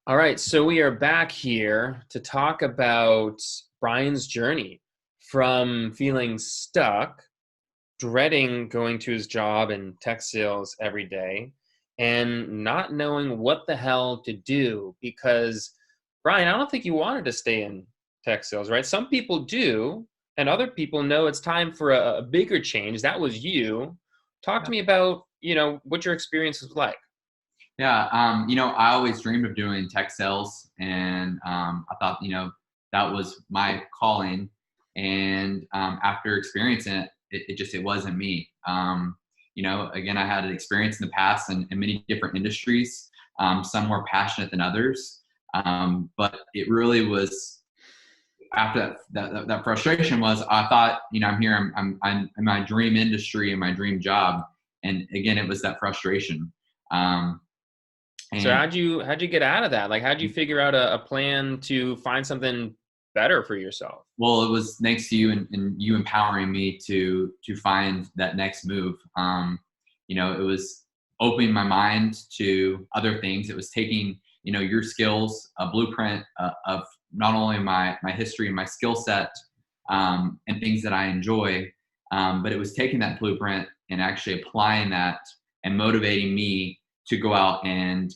All right, so we are back here to talk about Bryan's journey from feeling stuck, dreading going to his job in tech sales every day, and not knowing what the hell to do because, Bryan, I don't think you wanted to stay in tech sales, right? Some people do, and other people know it's time for a bigger change. That was you. Talk to me about, what your experience was like. Yeah, I always dreamed of doing tech sales, and I thought, that was my calling. And after experiencing it, it wasn't me. Again, I had an experience in the past in many different industries, some more passionate than others. But it really was after that frustration was, I thought, I'm here, I'm in my dream industry and my dream job. And again, it was that frustration. Um, So and how'd you get out of that? Like, how'd you figure out a plan to find something better for yourself? Well, it was thanks to you and you empowering me to find that next move. It was opening my mind to other things. It was taking, your skills, a blueprint of not only my history and my skill set, and things that I enjoy, but it was taking that blueprint and actually applying that and motivating me to go out and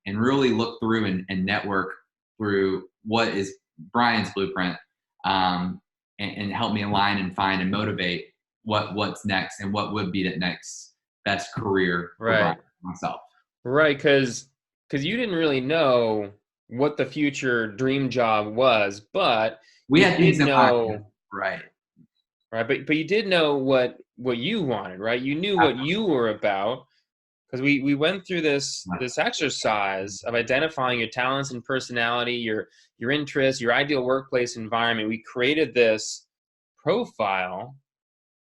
really look through and network through what is Bryan's blueprint, and help me align and find and motivate what's next and what would be the next best career for Bryan Right. myself. Right, because you didn't really know what the future dream job was, but We you had did things in mind, know, right? right? But you did know what you wanted, right? You knew what you were about because we went through this exercise of identifying your talents and personality, your interests, your ideal workplace environment. We created this profile,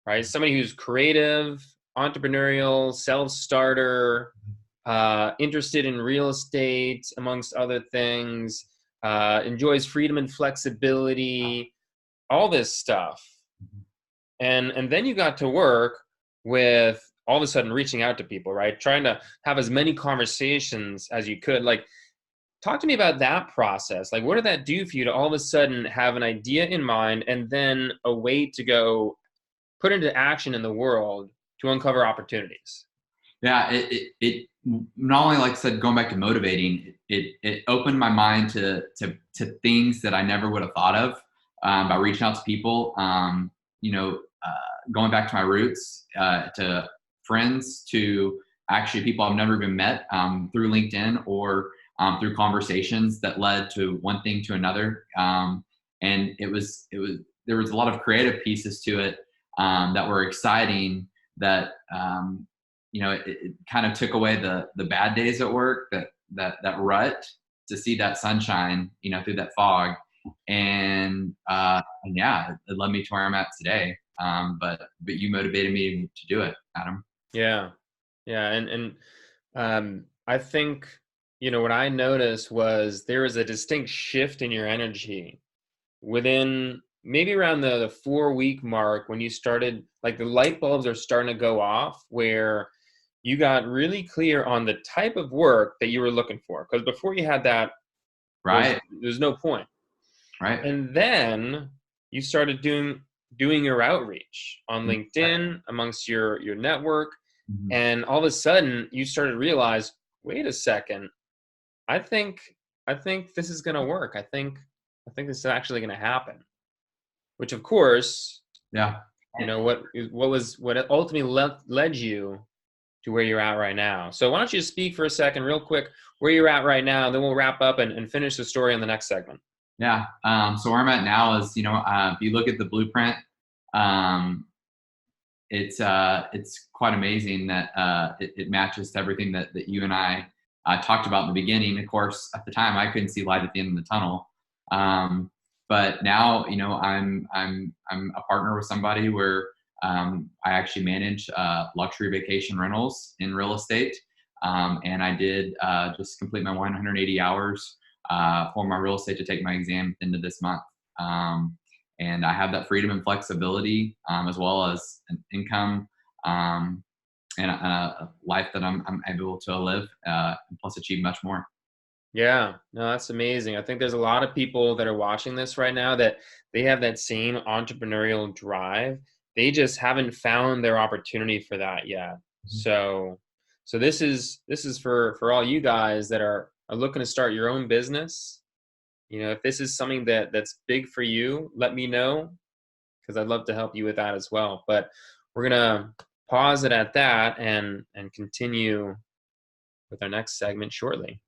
right? Somebody who's creative, entrepreneurial, self-starter, interested in real estate, amongst other things, enjoys freedom and flexibility, all this stuff. And then you got to work with all of a sudden reaching out to people, right? Trying to have as many conversations as you could. Like, talk to me about that process. Like, what did that do for you to all of a sudden have an idea in mind and then a way to go put into action in the world to uncover opportunities? Yeah, it not only, like I said, going back to motivating, it opened my mind to things that I never would have thought of, by reaching out to people. Going back to my roots, to friends, to actually people I've never even met, through LinkedIn or through conversations that led to one thing to another. And there was a lot of creative pieces to it, that were exciting. That it kind of took away the bad days at work, that rut, to see that sunshine, through that fog. And yeah, it led me to where I'm at today. But you motivated me to do it, Adam. Yeah. Yeah. And I think, what I noticed was there was a distinct shift in your energy within maybe around the 4 week mark when you started, like the light bulbs are starting to go off where you got really clear on the type of work that you were looking for. Because before you had that, Right. there's no point. Right. And then you started doing your outreach on LinkedIn amongst your network. Mhm. And all of a sudden you started to realize, wait a second, I think this is gonna work. I think this is actually gonna happen. Which of course, Yeah. what ultimately led you to where you're at right now. So why don't you speak for a second, real quick, where you're at right now, and then we'll wrap up and finish the story in the next segment. Yeah. So where I'm at now is, if you look at the blueprint, um, it's quite amazing that it matches to everything that you and I talked about in the beginning. Of course, at the time, I couldn't see light at the end of the tunnel. But now, I'm a partner with somebody where I actually manage luxury vacation rentals in real estate. And I did just complete my 180 hours for my real estate to take my exam at the end of this month. And I have that freedom and flexibility, as well as an income, and a life that I'm able to live, and plus achieve much more. Yeah, no, that's amazing. I think there's a lot of people that are watching this right now that they have that same entrepreneurial drive. They just haven't found their opportunity for that yet. Mhm. So this is for all you guys that are looking to start your own business. You know, if this is something that's big for you, let me know because I'd love to help you with that as well. But we're gonna pause it at that and continue with our next segment shortly.